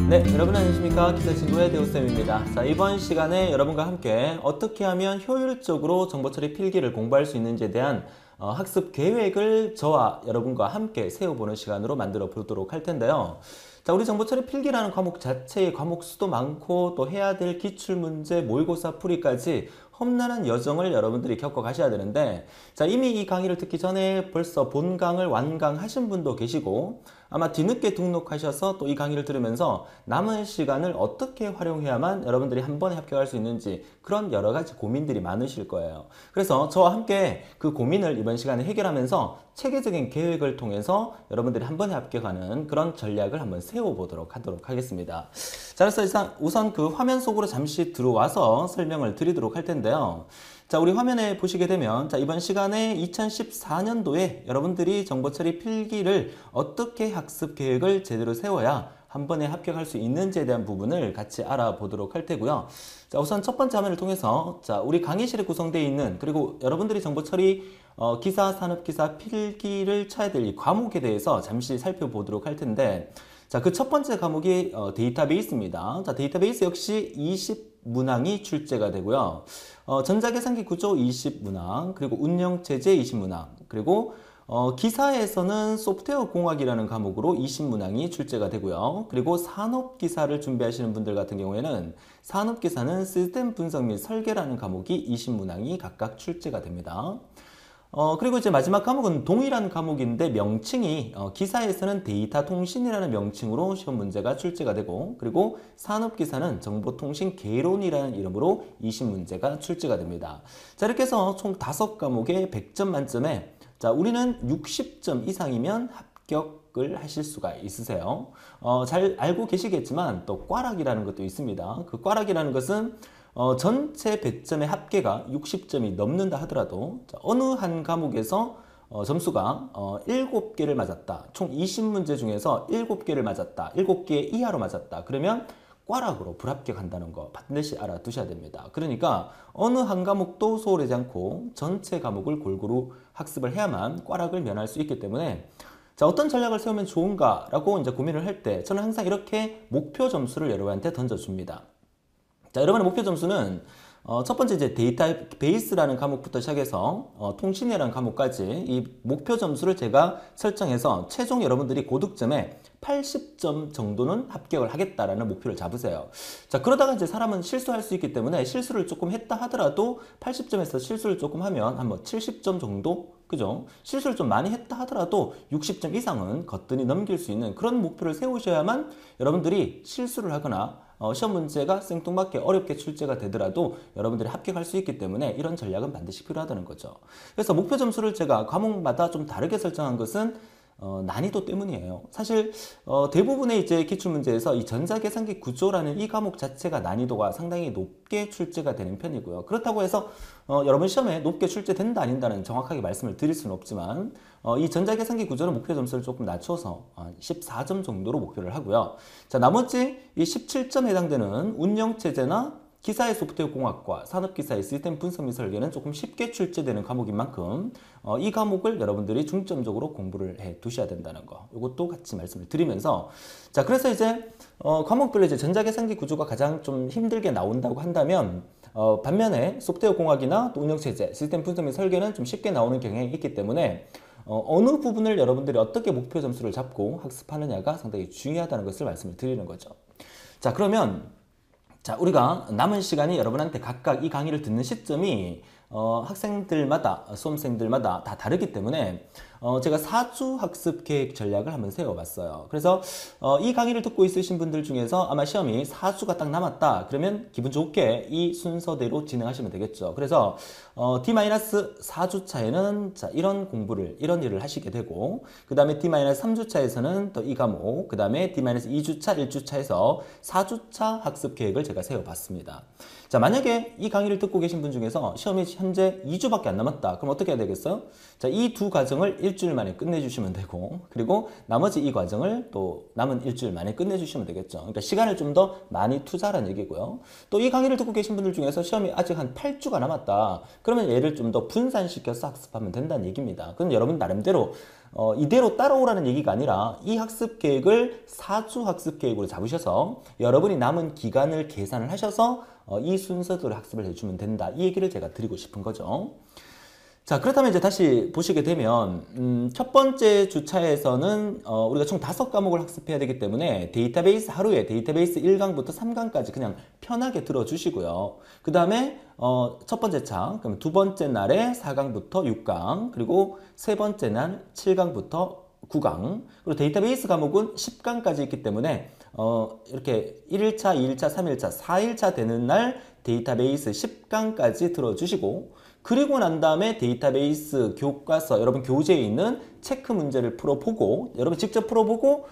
네, 여러분 안녕하십니까? 기사친구의 대우쌤입니다. 자, 이번 시간에 여러분과 함께 어떻게 하면 효율적으로 정보처리 필기를 공부할 수 있는지에 대한 학습 계획을 저와 여러분과 함께 세워보는 시간으로 만들어 보도록 할 텐데요. 자, 우리 정보처리 필기라는 과목 자체의 과목 수도 많고 또 해야 될 기출문제, 모의고사 풀이까지 험난한 여정을 여러분들이 겪어 가셔야 되는데, 자, 이미 이 강의를 듣기 전에 벌써 본강을 완강하신 분도 계시고 아마 뒤늦게 등록하셔서 또 이 강의를 들으면서 남은 시간을 어떻게 활용해야만 여러분들이 한 번에 합격할 수 있는지 그런 여러 가지 고민들이 많으실 거예요. 그래서 저와 함께 그 고민을 이번 시간에 해결하면서 체계적인 계획을 통해서 여러분들이 한 번에 합격하는 그런 전략을 한번 세워보도록 하겠습니다. 자, 그래서 우선 그 화면 속으로 잠시 들어와서 설명을 드리도록 할 텐데요. 자, 우리 화면에 보시게 되면, 자, 이번 시간에 2014년도에 여러분들이 정보처리 필기를 어떻게 학습 계획을 제대로 세워야 한 번에 합격할 수 있는지에 대한 부분을 같이 알아보도록 할 테고요. 자, 우선 첫 번째 화면을 통해서, 자, 우리 강의실에 구성되어 있는, 그리고 여러분들이 정보처리 기사, 산업기사 필기를 쳐야 될 이 과목에 대해서 잠시 살펴보도록 할 텐데, 자, 그 첫 번째 과목이 데이터베이스입니다. 자, 데이터베이스 역시 20문항이 출제가 되고요. 전자계산기 구조 20문항, 그리고 운영체제 20문항, 그리고 기사에서는 소프트웨어 공학이라는 과목으로 20문항이 출제가 되고요. 그리고 산업기사를 준비하시는 분들 같은 경우에는 산업기사는 시스템 분석 및 설계라는 과목이 20문항이 각각 출제가 됩니다. 그리고 이제 마지막 과목은 동일한 과목인데 명칭이 기사에서는 데이터 통신이라는 명칭으로 시험 문제가 출제가 되고, 그리고 산업기사는 정보통신 개론이라는 이름으로 20문제가 출제가 됩니다. 자, 이렇게 해서 총 5과목에 100점 만점에, 자, 우리는 60점 이상이면 합격을 하실 수가 있으세요. 잘 알고 계시겠지만 또 꽈락이라는 것도 있습니다. 그 꽈락이라는 것은 전체 배점의 합계가 60점이 넘는다 하더라도, 자, 어느 한 과목에서 점수가 7개를 맞았다. 총 20문제 중에서 7개를 맞았다. 7개 이하로 맞았다. 그러면 꽈락으로 불합격한다는 거 반드시 알아두셔야 됩니다. 그러니까 어느 한 과목도 소홀하지 않고 전체 과목을 골고루 학습을 해야만 꽈락을 면할 수 있기 때문에, 자, 어떤 전략을 세우면 좋은가라고 이제 고민을 할 때 저는 항상 이렇게 목표 점수를 여러분한테 던져줍니다. 자, 여러분의 목표 점수는 첫 번째 이제 데이터베이스라는 과목부터 시작해서 통신이라는 과목까지 이 목표 점수를 제가 설정해서 최종 여러분들이 고득점에 80점 정도는 합격을 하겠다라는 목표를 잡으세요. 자, 그러다가 이제 사람은 실수할 수 있기 때문에 실수를 조금 했다 하더라도 80점에서 실수를 조금 하면 한 70점 정도, 그죠? 실수를 좀 많이 했다 하더라도 60점 이상은 거뜬히 넘길 수 있는 그런 목표를 세우셔야만 여러분들이 실수를 하거나 시험 문제가 생뚱맞게 어렵게 출제가 되더라도 여러분들이 합격할 수 있기 때문에 이런 전략은 반드시 필요하다는 거죠. 그래서 목표 점수를 제가 과목마다 좀 다르게 설정한 것은 난이도 때문이에요. 사실 대부분의 이제 기출문제에서 이 전자계산기 구조라는 이 과목 자체가 난이도가 상당히 높게 출제가 되는 편이고요. 그렇다고 해서 여러분 시험에 높게 출제된다 아닌다는 정확하게 말씀을 드릴 수는 없지만 이 전자계산기 구조는 목표 점수를 조금 낮춰서 14점 정도로 목표를 하고요. 자, 나머지 이 17점에 해당되는 운영체제나 기사의 소프트웨어 공학과 산업기사의 시스템 분석 및 설계는 조금 쉽게 출제되는 과목인 만큼 이 과목을 여러분들이 중점적으로 공부를 해 두셔야 된다는 거, 이것도 같이 말씀을 드리면서, 자, 그래서 이제 과목별로 이제 전자계산기 구조가 가장 좀 힘들게 나온다고 한다면 반면에 소프트웨어 공학이나 또 운영체제, 시스템 분석 및 설계는 좀 쉽게 나오는 경향이 있기 때문에 어느 부분을 여러분들이 어떻게 목표 점수를 잡고 학습하느냐가 상당히 중요하다는 것을 말씀을 드리는 거죠. 자, 그러면 자, 우리가 남은 시간이 여러분한테 각각 이 강의를 듣는 시점이 학생들마다, 수험생들마다 다 다르기 때문에 제가 4주 학습 계획 전략을 한번 세워봤어요. 그래서 이 강의를 듣고 있으신 분들 중에서 아마 시험이 4주가 딱 남았다 그러면 기분 좋게 이 순서대로 진행하시면 되겠죠. 그래서 D-4주 차에는 자, 이런 공부를, 이런 일을 하시게 되고, 그 다음에 D-3주 차에서는 또 이 과목, 그 다음에 D-2주 차, 1주 차에서 4주 차 학습 계획을 제가 세워봤습니다. 자, 만약에 이 강의를 듣고 계신 분 중에서 시험이 현재 2주밖에 안 남았다. 그럼 어떻게 해야 되겠어요? 자, 이 두 과정을 일주일 만에 끝내주시면 되고, 그리고 나머지 이 과정을 또 남은 일주일 만에 끝내주시면 되겠죠. 그러니까 시간을 좀 더 많이 투자하라는 얘기고요. 또 이 강의를 듣고 계신 분들 중에서 시험이 아직 한 8주가 남았다. 그러면 얘를 좀 더 분산시켜서 학습하면 된다는 얘기입니다. 그럼 여러분 나름대로 이대로 따라오라는 얘기가 아니라 이 학습 계획을 4주 학습 계획으로 잡으셔서 여러분이 남은 기간을 계산을 하셔서 이 순서대로 학습을 해주면 된다. 이 얘기를 제가 드리고 싶은 거죠. 자, 그렇다면 이제 다시 보시게 되면 첫 번째 주차에서는 우리가 총 5과목을 학습해야 되기 때문에 데이터베이스 하루에 데이터베이스 1강부터 3강까지 그냥 편하게 들어주시고요. 그 다음에 첫 번째 차, 그럼 두 번째 날에 4강부터 6강, 그리고 세 번째 날 7강부터 9강, 그리고 데이터베이스 과목은 10강까지 있기 때문에 이렇게 1일차, 2일차, 3일차, 4일차 되는 날 데이터베이스 10강까지 들어주시고, 그리고 난 다음에 데이터베이스 교과서, 여러분 교재에 있는 체크 문제를 풀어보고, 여러분 직접 풀어보고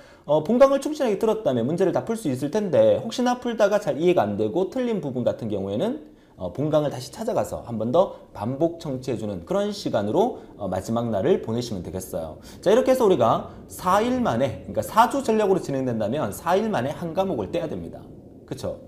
본강을 충실하게 들었다면 문제를 다 풀 수 있을 텐데, 혹시나 풀다가 잘 이해가 안 되고 틀린 부분 같은 경우에는 본강을 다시 찾아가서 한 번 더 반복 청취해주는 그런 시간으로 마지막 날을 보내시면 되겠어요. 자, 이렇게 해서 우리가 4일 만에, 그러니까 4주 전략으로 진행된다면 4일 만에 한 과목을 떼야 됩니다. 그쵸?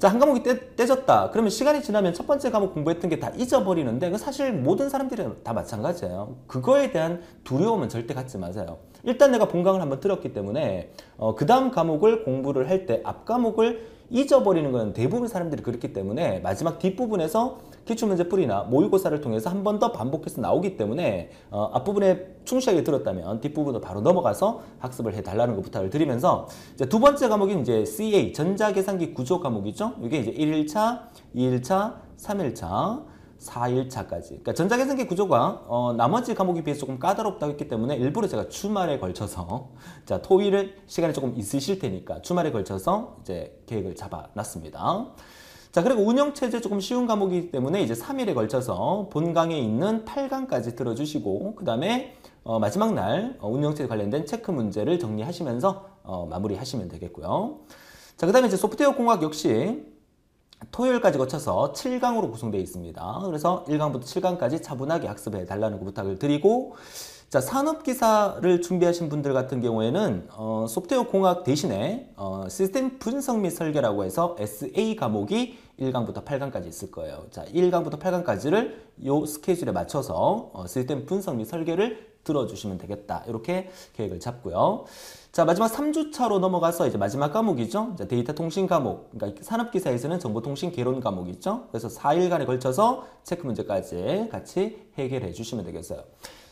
자, 한 과목이 떼졌다. 그러면 시간이 지나면 첫 번째 과목 공부했던 게 다 잊어버리는데, 그 사실 모든 사람들이 다 마찬가지예요. 그거에 대한 두려움은 절대 갖지 마세요. 일단 내가 본강을 한번 들었기 때문에 그 다음 과목을 공부를 할 때 앞 과목을 잊어버리는 건 대부분 사람들이 그렇기 때문에 마지막 뒷부분에서 기출문제풀이나 모의고사를 통해서 한 번 더 반복해서 나오기 때문에 앞부분에 충실하게 들었다면 뒷부분으로 바로 넘어가서 학습을 해달라는 거 부탁을 드리면서, 이제 두 번째 과목인 이제 CA 전자계산기 구조 과목이죠. 이게 이제 1일차, 2일차, 3일차, 4일차까지. 그러니까 전자계산기 구조가 나머지 과목에 비해서 조금 까다롭다고 했기 때문에 일부러 제가 주말에 걸쳐서, 자, 토요일에 시간이 조금 있으실 테니까 주말에 걸쳐서 이제 계획을 잡아놨습니다. 자, 그리고 운영체제 조금 쉬운 과목이기 때문에 이제 3일에 걸쳐서 본강에 있는 8강까지 들어주시고, 그 다음에 마지막 날 운영체제 관련된 체크 문제를 정리하시면서 마무리하시면 되겠고요. 자, 그 다음에 이제 소프트웨어 공학 역시 토요일까지 거쳐서 7강으로 구성되어 있습니다. 그래서 1강부터 7강까지 차분하게 학습해 달라는 거 부탁을 드리고, 자, 산업기사를 준비하신 분들 같은 경우에는 소프트웨어 공학 대신에 시스템 분석 및 설계라고 해서 SA 과목이 1강부터 8강까지 있을 거예요. 자, 1강부터 8강까지를 요 스케줄에 맞춰서 시스템 분석 및 설계를 들어주시면 되겠다. 이렇게 계획을 잡고요. 자, 마지막 3주차로 넘어가서 이제 마지막 과목이죠. 자, 데이터 통신 과목. 그러니까 산업기사에서는 정보통신 개론 과목이죠. 그래서 4일간에 걸쳐서 체크 문제까지 같이 해결해 주시면 되겠어요.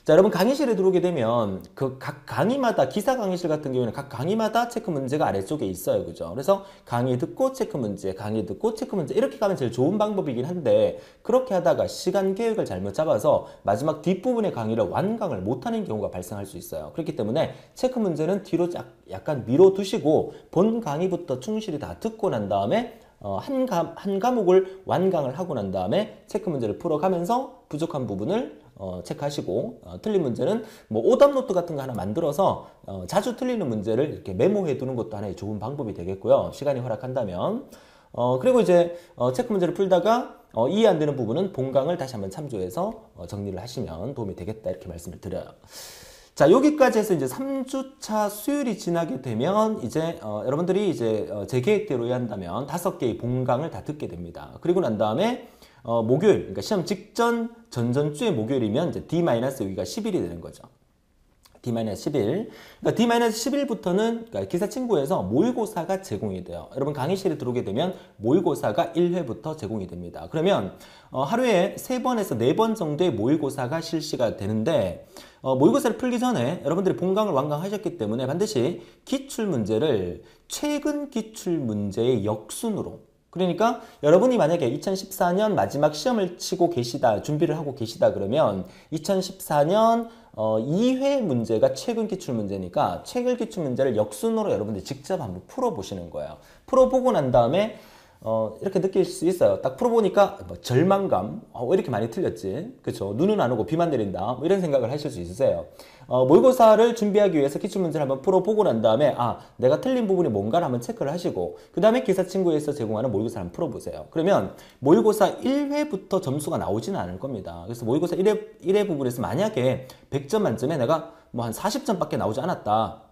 자, 여러분 강의실에 들어오게 되면 그 각 강의마다, 기사 강의실 같은 경우에는 각 강의마다 체크 문제가 아래쪽에 있어요. 그죠? 그래서 강의 듣고 체크 문제, 강의 듣고 체크 문제, 이렇게 가면 제일 좋은 방법이긴 한데, 그렇게 하다가 시간 계획을 잘못 잡아서 마지막 뒷부분의 강의를 완강을 못하는 경우가 발생할 수 있어요. 그렇기 때문에 체크 문제는 뒤로 약간 미뤄두시고 본 강의부터 충실히 다 듣고 난 다음에 한 과목을 완강을 하고 난 다음에 체크 문제를 풀어가면서 부족한 부분을 체크하시고, 틀린 문제는 뭐 오답 노트 같은 거 하나 만들어서 자주 틀리는 문제를 이렇게 메모해 두는 것도 하나의 좋은 방법이 되겠고요. 시간이 허락한다면. 그리고 이제 체크 문제를 풀다가 이해 안 되는 부분은 본강을 다시 한번 참조해서 정리를 하시면 도움이 되겠다, 이렇게 말씀을 드려요. 자, 여기까지 해서 이제 3주차 수요일이 지나게 되면 이제 여러분들이 이제 제 계획대로 한다면 5개의 본강을 다 듣게 됩니다. 그리고 난 다음에 목요일, 그러니까 시험 직전 전전주의 목요일이면 이제 D- 여기가 10일이 되는 거죠. D-10일. 그러니까 D-10일부터는 그러니까 기사친구에서 모의고사가 제공이 돼요. 여러분 강의실에 들어오게 되면 모의고사가 1회부터 제공이 됩니다. 그러면 하루에 3번에서 4번 정도의 모의고사가 실시가 되는데, 모의고사를 풀기 전에 여러분들이 본강을 완강하셨기 때문에 반드시 기출문제를 최근 기출문제의 역순으로, 그러니까 여러분이 만약에 2014년 마지막 시험을 치고 계시다, 준비를 하고 계시다 그러면 2014년 2회 문제가 최근 기출 문제니까 최근 기출 문제를 역순으로 여러분들이 직접 한번 풀어보시는 거예요. 풀어보고 난 다음에 이렇게 느낄 수 있어요. 딱 풀어보니까 뭐 절망감, 왜 이렇게 많이 틀렸지? 그쵸? 눈은 안 오고 비만 내린다. 뭐 이런 생각을 하실 수 있으세요. 모의고사를 준비하기 위해서 기출문제를 한번 풀어보고 난 다음에 내가 틀린 부분이 뭔가를 한번 체크를 하시고 그 다음에 기사친구에서 제공하는 모의고사를 한번 풀어보세요. 그러면 모의고사 1회부터 점수가 나오지는 않을 겁니다. 그래서 모의고사 1회 부분에서 만약에 100점 만점에 내가 뭐 한 40점밖에 나오지 않았다.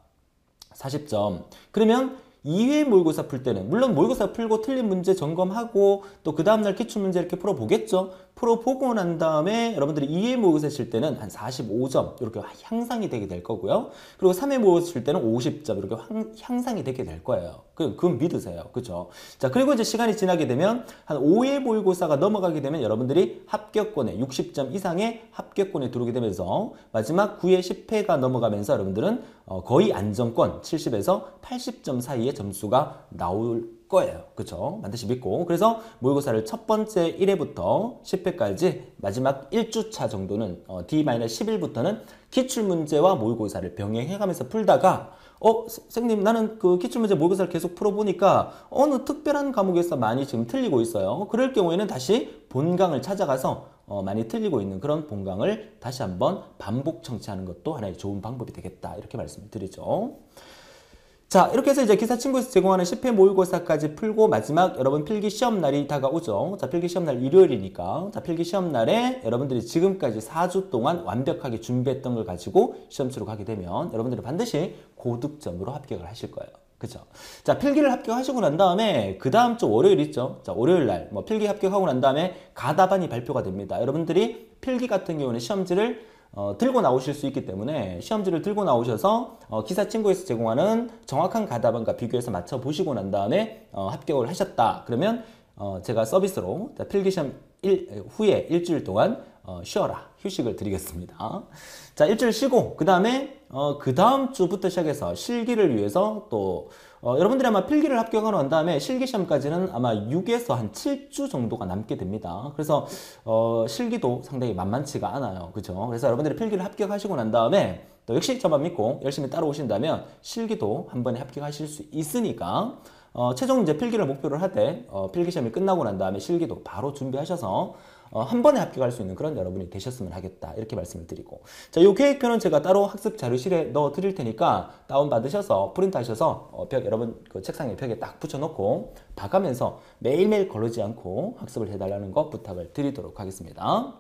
40점. 그러면 2회 모의고사 풀 때는 물론 모의고사 풀고 틀린 문제 점검하고 또 그 다음날 기출문제 이렇게 풀어보겠죠. 풀어보고 난 다음에 여러분들이 2회 모의고사 칠 때는 한 45점 이렇게 향상이 되게 될 거고요. 그리고 3회 모의고사 칠 때는 50점 이렇게 향상이 되게 될 거예요. 그건 믿으세요. 그죠? 자, 그리고 이제 시간이 지나게 되면 한 5회 모의고사가 넘어가게 되면 여러분들이 합격권에 60점 이상의 합격권에 들어오게 되면서 마지막 9회 10회가 넘어가면서 여러분들은 거의 안정권 70에서 80점 사이의 점수가 나올 거예요. 그쵸? 반드시 믿고. 그래서 모의고사를 첫 번째 1회부터 10회까지 마지막 1주차 정도는 D-11부터는 기출문제와 모의고사를 병행해가면서 풀다가 선생님 나는 그 기출문제 모의고사를 계속 풀어보니까 어느 특별한 과목에서 많이 지금 틀리고 있어요. 그럴 경우에는 다시 본강을 찾아가서 많이 틀리고 있는 그런 본강을 다시 한번 반복 청취하는 것도 하나의 좋은 방법이 되겠다. 이렇게 말씀을 드리죠. 자, 이렇게 해서 이제 기사친구에서 제공하는 10회 모의고사까지 풀고 마지막 여러분 필기 시험날이 다가오죠. 자, 필기 시험날 일요일이니까. 자, 필기 시험날에 여러분들이 지금까지 4주 동안 완벽하게 준비했던 걸 가지고 시험 치러 가게 되면 여러분들은 반드시 고득점으로 합격을 하실 거예요. 그쵸? 자, 필기를 합격하시고 난 다음에 그 다음 주 월요일 있죠? 자, 월요일 날 뭐 필기 합격하고 난 다음에 가다반이 발표가 됩니다. 여러분들이 필기 같은 경우는 시험지를 들고 나오실 수 있기 때문에 시험지를 들고 나오셔서 기사친구에서 제공하는 정확한 가답안과 비교해서 맞춰보시고 난 다음에 합격을 하셨다. 그러면 제가 서비스로 필기시험 후에 일주일 동안 쉬어라. 휴식을 드리겠습니다. 자, 일주일 쉬고 그 다음에 그 다음 주부터 시작해서 실기를 위해서 또 여러분들이 아마 필기를 합격하고 난 다음에 실기시험까지는 아마 6에서 한 7주 정도가 남게 됩니다. 그래서 실기도 상당히 만만치가 않아요. 그죠? 그래서 여러분들이 필기를 합격하시고 난 다음에 또 역시 저만 믿고 열심히 따라오신다면 실기도 한 번에 합격하실 수 있으니까 최종 이제 필기를 목표를 하되 필기시험이 끝나고 난 다음에 실기도 바로 준비하셔서 한 번에 합격할 수 있는 그런 여러분이 되셨으면 하겠다. 이렇게 말씀을 드리고. 자, 요 계획표는 제가 따로 학습 자료실에 넣어 드릴 테니까 다운받으셔서 프린트 하셔서 여러분 그 책상에 벽에 딱 붙여놓고 봐가면서 매일매일 거르지 않고 학습을 해달라는 거 부탁을 드리도록 하겠습니다.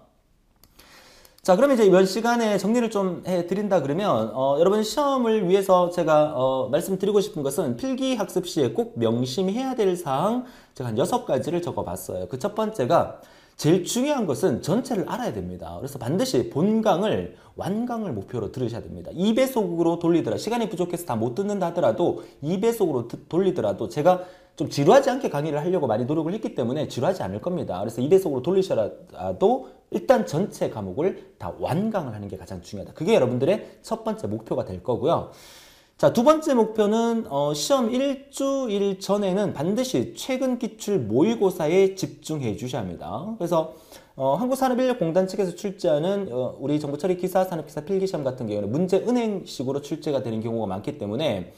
자, 그러면 이제 이번 시간에 정리를 좀 해드린다 그러면 여러분 시험을 위해서 제가 말씀드리고 싶은 것은 필기 학습 시에 꼭 명심해야 될 사항 제가 한 6가지를 적어봤어요. 그 첫 번째가 제일 중요한 것은 전체를 알아야 됩니다. 그래서 반드시 본강을 완강을 목표로 들으셔야 됩니다. 2배속으로 돌리더라도 시간이 부족해서 다 못 듣는다 하더라도 2배속으로 돌리더라도 제가 좀 지루하지 않게 강의를 하려고 많이 노력을 했기 때문에 지루하지 않을 겁니다. 그래서 2배속으로 돌리셔도 일단 전체 과목을 다 완강을 하는 게 가장 중요하다. 그게 여러분들의 첫 번째 목표가 될 거고요. 자, 두 번째 목표는 시험 일주일 전에는 반드시 최근 기출 모의고사에 집중해 주셔야 합니다. 그래서 한국산업인력공단 측에서 출제하는 우리 정보처리 기사, 산업기사 필기시험 같은 경우는 문제 은행식으로 출제가 되는 경우가 많기 때문에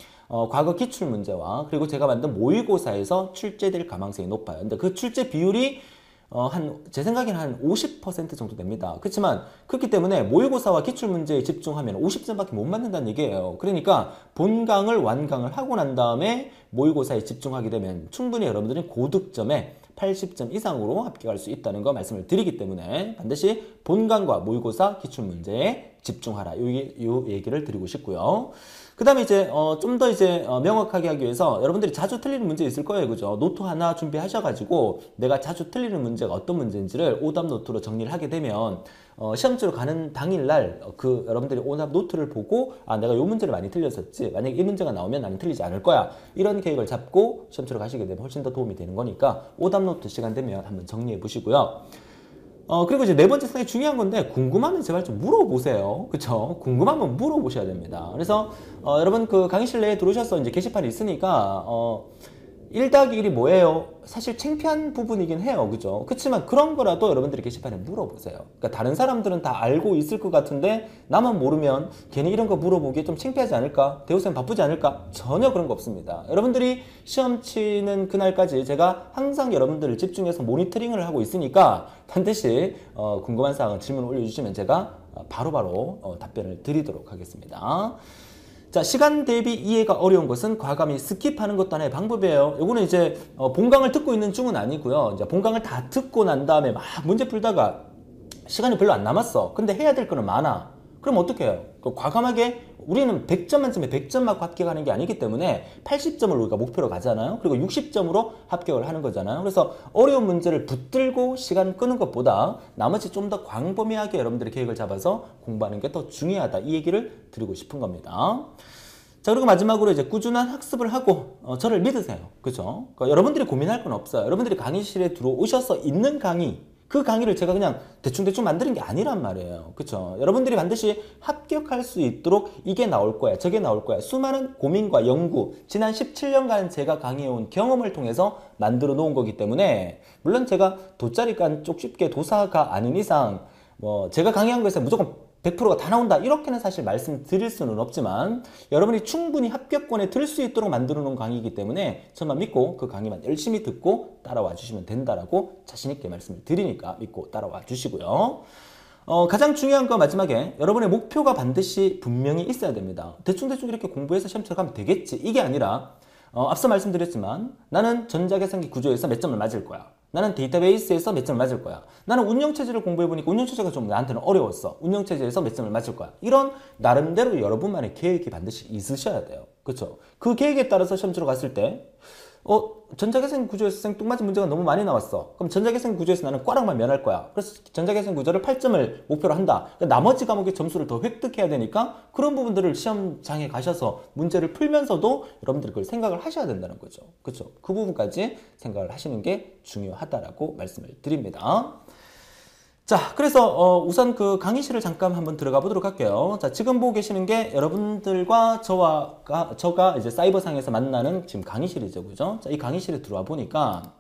과거 기출 문제와 그리고 제가 만든 모의고사에서 출제될 가망성이 높아요. 근데 그 출제 비율이 제 생각에는 한 50% 정도 됩니다. 그렇지만 그렇기 때문에 모의고사와 기출문제에 집중하면 50점밖에 못 맞는다는 얘기예요. 그러니까 본강을 완강을 하고 난 다음에 모의고사에 집중하게 되면 충분히 여러분들은 고득점에 80점 이상으로 합격할 수 있다는 거 말씀을 드리기 때문에 반드시 본강과 모의고사 기출문제에 집중하라. 요 얘기를 드리고 싶고요. 그 다음에 이제 좀 더 이제 명확하게 하기 위해서 여러분들이 자주 틀리는 문제 있을 거예요. 그죠? 노트 하나 준비하셔가지고 내가 자주 틀리는 문제가 어떤 문제인지를 오답 노트로 정리를 하게 되면 시험 치러 가는 당일날 여러분들이 오답 노트를 보고 내가 요 문제를 많이 틀렸었지. 만약에 이 문제가 나오면 나는 틀리지 않을 거야. 이런 계획을 잡고 시험 치러 가시게 되면 훨씬 더 도움이 되는 거니까 오답 노트 시간 되면 한번 정리해 보시고요. 그리고 이제 네 번째 상당히 중요한 건데 궁금하면 제발 좀 물어보세요. 그쵸? 궁금하면 물어보셔야 됩니다. 그래서 여러분 그 강의실 내에 들어오셔서 이제 게시판이 있으니까 1 더하기 1이 뭐예요? 사실 창피한 부분이긴 해요. 그죠? 그렇지만 그런 거라도 여러분들이 게시판에 물어보세요. 그러니까 다른 사람들은 다 알고 있을 것 같은데 나만 모르면 괜히 이런 거 물어보기에 좀 창피하지 않을까? 대우쌤 바쁘지 않을까? 전혀 그런 거 없습니다. 여러분들이 시험 치는 그날까지 제가 항상 여러분들을 집중해서 모니터링을 하고 있으니까 반드시 궁금한 사항은 질문을 올려주시면 제가 바로바로 답변을 드리도록 하겠습니다. 자, 시간 대비 이해가 어려운 것은 과감히 스킵하는 것도 하나의 방법이에요. 요거는 이제 본강을 듣고 있는 중은 아니고요. 이제 본강을 다 듣고 난 다음에 막 문제 풀다가 시간이 별로 안 남았어. 근데 해야 될 거는 많아. 그럼 어떻게 해요? 과감하게 우리는 100점 만점에 100점 맞고 합격하는 게 아니기 때문에 80점을 우리가 목표로 가잖아요. 그리고 60점으로 합격을 하는 거잖아요. 그래서 어려운 문제를 붙들고 시간 끄는 것보다 나머지 좀 더 광범위하게 여러분들의 계획을 잡아서 공부하는 게 더 중요하다. 이 얘기를 드리고 싶은 겁니다. 자, 그리고 마지막으로 이제 꾸준한 학습을 하고 저를 믿으세요. 그죠? 그러니까 여러분들이 고민할 건 없어요. 여러분들이 강의실에 들어오셔서 있는 강의, 그 강의를 제가 그냥 대충대충 만드는 게 아니란 말이에요. 그쵸? 여러분들이 반드시 합격할 수 있도록 이게 나올 거야, 저게 나올 거야. 수많은 고민과 연구, 지난 17년간 제가 강의해온 경험을 통해서 만들어 놓은 거기 때문에 물론 제가 돗자리간 쪽집게 도사가 아닌 이상 제가 강의한 거에서 무조건 100%가 다 나온다 이렇게는 사실 말씀드릴 수는 없지만 여러분이 충분히 합격권에 들 수 있도록 만들어 놓은 강의이기 때문에 저만 믿고 그 강의만 열심히 듣고 따라와 주시면 된다라고 자신 있게 말씀을 드리니까 믿고 따라와 주시고요. 가장 중요한 거 마지막에 여러분의 목표가 반드시 분명히 있어야 됩니다. 대충대충 이렇게 공부해서 시험 쳐 가면 되겠지 이게 아니라 앞서 말씀드렸지만 나는 전자계산기 구조에서 몇 점을 맞을 거야. 나는 데이터베이스에서 몇 점을 맞을 거야. 나는 운영체제를 공부해보니까 운영체제가 좀 나한테는 어려웠어. 운영체제에서 몇 점을 맞을 거야. 이런 나름대로 여러분만의 계획이 반드시 있으셔야 돼요. 그렇죠? 그 계획에 따라서 시험 치러 갔을 때 전자계산 구조에서 생뚱맞은 문제가 너무 많이 나왔어. 그럼 전자계산 구조에서 나는 꽈락만 면할 거야. 그래서 전자계산 구조를 8점을 목표로 한다. 그러니까 나머지 과목의 점수를 더 획득해야 되니까 그런 부분들을 시험장에 가셔서 문제를 풀면서도 여러분들이 그걸 생각을 하셔야 된다는 거죠. 그렇죠? 그 부분까지 생각을 하시는 게 중요하다라고 말씀을 드립니다. 자, 그래서 우선 그 강의실을 잠깐 한번 들어가 보도록 할게요. 자, 지금 보고 계시는 게 여러분들과 저가 이제 사이버상에서 만나는 지금 강의실이죠, 그죠? 자, 이 강의실에 들어와 보니까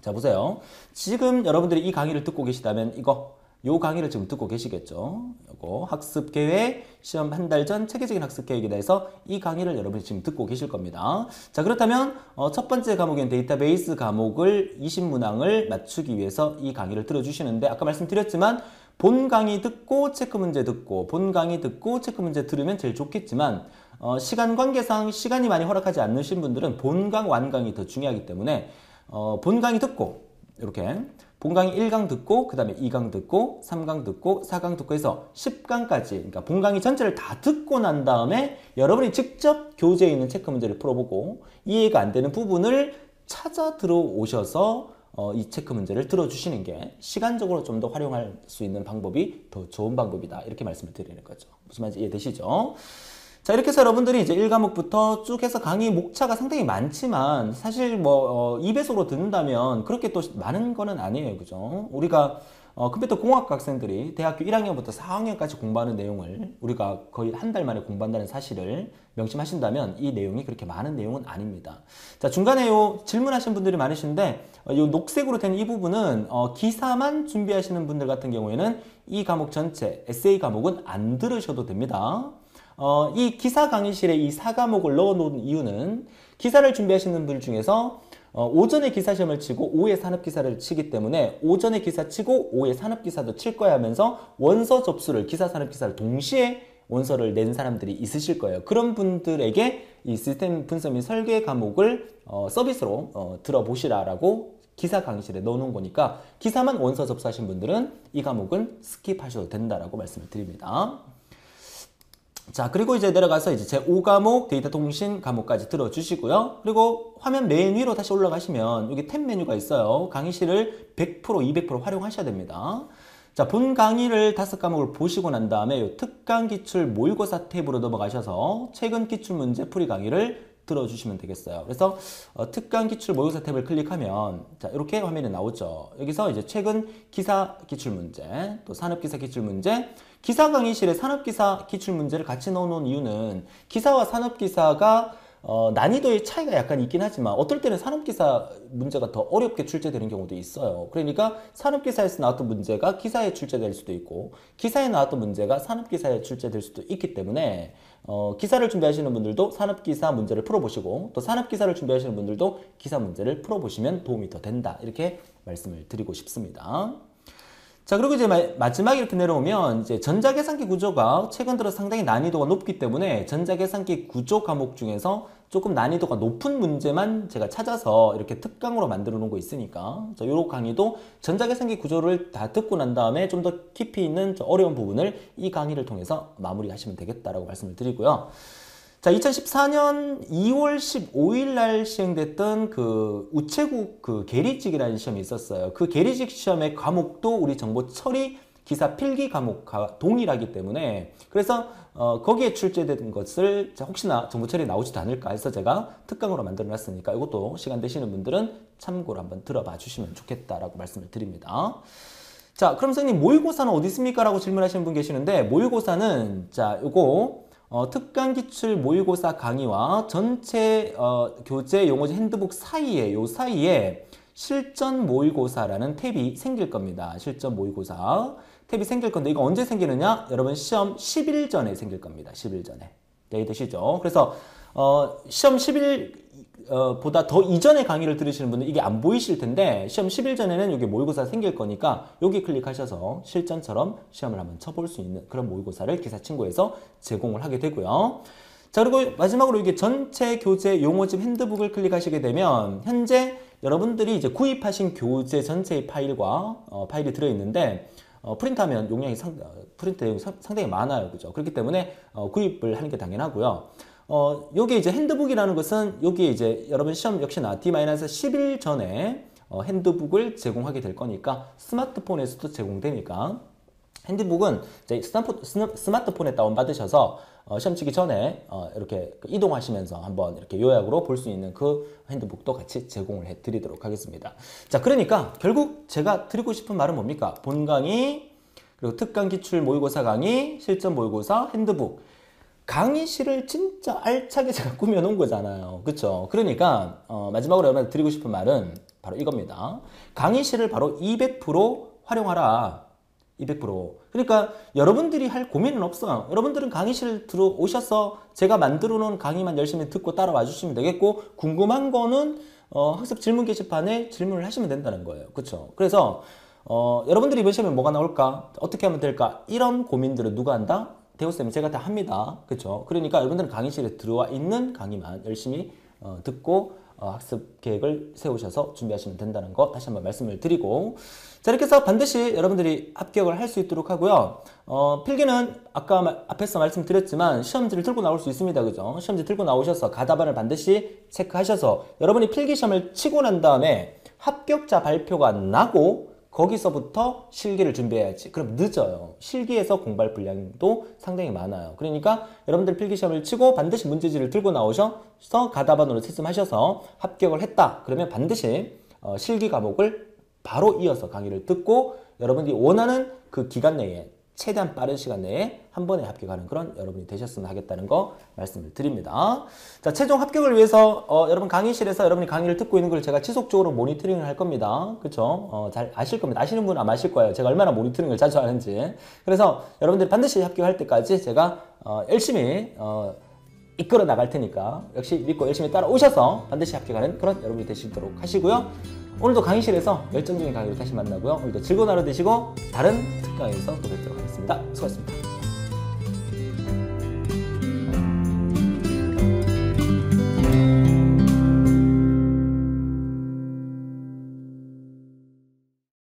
자, 보세요. 지금 여러분들이 이 강의를 듣고 계시다면 요 강의를 지금 듣고 계시겠죠? 요거 학습 계획, 시험 한 달 전 체계적인 학습 계획에 대해서 이 강의를 여러분이 지금 듣고 계실 겁니다. 자, 그렇다면 첫 번째 과목인 데이터베이스 과목을 20문항을 맞추기 위해서 이 강의를 들어주시는데 아까 말씀드렸지만 본 강의 듣고 체크 문제 듣고 본 강의 듣고 체크 문제 들으면 제일 좋겠지만 시간 관계상 시간이 많이 허락하지 않으신 분들은 본강, 완강이 더 중요하기 때문에 본 강의 듣고 이렇게 본강의 1강 듣고 그 다음에 2강 듣고 3강 듣고 4강 듣고 해서 10강까지 그러니까 본강의 전체를 다 듣고 난 다음에 여러분이 직접 교재에 있는 체크 문제를 풀어보고 이해가 안 되는 부분을 찾아 들어오셔서 이 체크 문제를 들어주시는 게 시간적으로 좀 더 활용할 수 있는 방법이 더 좋은 방법이다 이렇게 말씀을 드리는 거죠. 무슨 말인지 이해되시죠? 자, 이렇게 해서 여러분들이 이제 1과목부터 쭉 해서 강의 목차가 상당히 많지만 사실 2배속으로 듣는다면 그렇게 또 많은 거는 아니에요. 그죠? 우리가 컴퓨터 공학 학생들이 대학교 1학년부터 4학년까지 공부하는 내용을 우리가 거의 한 달 만에 공부한다는 사실을 명심하신다면 이 내용이 그렇게 많은 내용은 아닙니다. 자, 중간에 질문하신 분들이 많으신데 요 녹색으로 된 이 부분은 기사만 준비하시는 분들 같은 경우에는 이 과목 전체 에세이 과목은 안 들으셔도 됩니다. 이 기사 강의실에 이 4과목을 넣어놓은 이유는 기사를 준비하시는 분들 중에서 오전에 기사 시험을 치고 오후에 산업기사를 치기 때문에 오전에 기사 치고 오후에 산업기사도 칠 거야 하면서 원서 접수를 기사 산업기사를 동시에 원서를 낸 사람들이 있으실 거예요. 그런 분들에게 이 시스템 분석 및 설계 과목을 서비스로 들어보시라라고 기사 강의실에 넣어놓은 거니까 기사만 원서 접수하신 분들은 이 과목은 스킵하셔도 된다라고 말씀을 드립니다. 자, 그리고 이제 내려가서 이제 제 5과목 데이터 통신 과목까지 들어주시고요. 그리고 화면 맨 위로 다시 올라가시면 여기 탭 메뉴가 있어요. 강의실을 100%, 200% 활용하셔야 됩니다. 자, 본 강의를 5과목을 보시고 난 다음에 요 특강 기출 모의고사 탭으로 넘어가셔서 최근 기출 문제 풀이 강의를 들어주시면 되겠어요. 그래서 특강 기출 모의고사 탭을 클릭하면 자, 이렇게 화면이 나오죠. 여기서 이제 최근 기사 기출 문제, 또 산업기사 기출 문제, 기사 강의실에 산업기사 기출 문제를 같이 넣어놓은 이유는 기사와 산업기사가 난이도의 차이가 약간 있긴 하지만 어떨 때는 산업기사 문제가 더 어렵게 출제되는 경우도 있어요. 그러니까 산업기사에서 나왔던 문제가 기사에 출제될 수도 있고 기사에 나왔던 문제가 산업기사에 출제될 수도 있기 때문에 기사를 준비하시는 분들도 산업기사 문제를 풀어보시고 또 산업기사를 준비하시는 분들도 기사 문제를 풀어보시면 도움이 더 된다. 이렇게 말씀을 드리고 싶습니다. 자, 그리고 이제 마지막에 이렇게 내려오면 이제 전자계산기 구조가 최근 들어 상당히 난이도가 높기 때문에 전자계산기 구조 과목 중에서 조금 난이도가 높은 문제만 제가 찾아서 이렇게 특강으로 만들어 놓은 거 있으니까 요 강의도 전자계산기 구조를 다 듣고 난 다음에 좀 더 깊이 있는 어려운 부분을 이 강의를 통해서 마무리하시면 되겠다라고 말씀을 드리고요. 자, 2014년 2월 15일 날 시행됐던 그 우체국 그 계리직이라는 시험이 있었어요. 그 계리직 시험의 과목도 우리 정보 처리 기사 필기 과목과 동일하기 때문에 그래서 거기에 출제된 것을 혹시나 정보 처리 나오지도 않을까 해서 제가 특강으로 만들어 놨으니까 이것도 시간 되시는 분들은 참고로 한번 들어봐 주시면 좋겠다라고 말씀을 드립니다. 자, 그럼 선생님 모의고사는 어디 있습니까? 라고 질문하시는 분 계시는데 모의고사는 자, 요거 특강 기출 모의고사 강의와 전체 교재 용어지 핸드북 사이에 요 사이에 실전 모의고사라는 탭이 생길 겁니다. 실전 모의고사 탭이 생길 건데 이거 언제 생기느냐? 여러분 시험 10일 전에 생길 겁니다. 10일 전에. 이해되시죠? 그래서 시험 10일 보다 더 이전에 강의를 들으시는 분은 이게 안 보이실 텐데 시험 10일 전에는 여기 모의고사 생길 거니까 여기 클릭하셔서 실전처럼 시험을 한번 쳐볼 수 있는 그런 모의고사를 기사친구에서 제공을 하게 되고요. 자, 그리고 마지막으로 이게 전체 교재 용어집 핸드북을 클릭하시게 되면 현재 여러분들이 이제 구입하신 교재 전체의 파일과 파일이 들어있는데 프린트하면 용량이 프린트 내용이 상당히 많아요. 그죠? 그렇기 때문에 구입을 하는 게 당연하고요. 요게 이제 핸드북이라는 것은 여기에 이제 여러분 시험 역시나 D-10일 전에 핸드북을 제공하게 될 거니까 스마트폰에서도 제공되니까 핸드북은 이제 스마트폰에 다운받으셔서 시험 치기 전에 이렇게 이동하시면서 한번 이렇게 요약으로 볼 수 있는 그 핸드북도 같이 제공을 해 드리도록 하겠습니다. 자, 그러니까 결국 제가 드리고 싶은 말은 뭡니까? 본 강의, 그리고 특강 기출 모의고사 강의, 실전 모의고사, 핸드북. 강의실을 진짜 알차게 제가 꾸며놓은 거잖아요. 그쵸? 그러니까 마지막으로 여러분한테 드리고 싶은 말은 바로 이겁니다. 강의실을 바로 200% 활용하라. 200%. 그러니까 여러분들이 할 고민은 없어요. 여러분들은 강의실 들어오셔서 제가 만들어 놓은 강의만 열심히 듣고 따라와 주시면 되겠고 궁금한 거는 학습 질문 게시판에 질문을 하시면 된다는 거예요. 그쵸? 그래서 여러분들이 이번 시험에 뭐가 나올까? 어떻게 하면 될까? 이런 고민들은 누가 한다? 대호쌤이 제가 다 합니다. 그렇죠? 그러니까 여러분들은 강의실에 들어와 있는 강의만 열심히 듣고 학습 계획을 세우셔서 준비하시면 된다는 거 다시 한번 말씀을 드리고 자, 이렇게 해서 반드시 여러분들이 합격을 할 수 있도록 하고요. 필기는 아까 앞에서 말씀드렸지만 시험지를 들고 나올 수 있습니다. 그죠? 시험지 들고 나오셔서 가답안을 반드시 체크하셔서 여러분이 필기시험을 치고 난 다음에 합격자 발표가 나고 거기서부터 실기를 준비해야지. 그럼 늦어요. 실기에서 공부할 분량도 상당히 많아요. 그러니까 여러분들 필기시험을 치고 반드시 문제지를 들고 나오셔서 가답안으로 채점하셔서 합격을 했다. 그러면 반드시 실기 과목을 바로 이어서 강의를 듣고 여러분들이 원하는 그 기간 내에 최대한 빠른 시간 내에 한 번에 합격하는 그런 여러분이 되셨으면 하겠다는 거 말씀을 드립니다. 자, 최종 합격을 위해서 여러분 강의실에서 여러분이 강의를 듣고 있는 걸 제가 지속적으로 모니터링을 할 겁니다. 그쵸? 잘 아실 겁니다. 아시는 분은 아마 아실 거예요. 제가 얼마나 모니터링을 자주 하는지. 그래서 여러분들이 반드시 합격할 때까지 제가 열심히 이끌어 나갈 테니까 역시 믿고 열심히 따라오셔서 반드시 합격하는 그런 여러분이 되시도록 하시고요. 오늘도 강의실에서 열정적인 강의로 다시 만나고요. 오늘도 즐거운 하루 되시고 다른 특강에서 또 뵙도록 하겠습니다. 수고하셨습니다.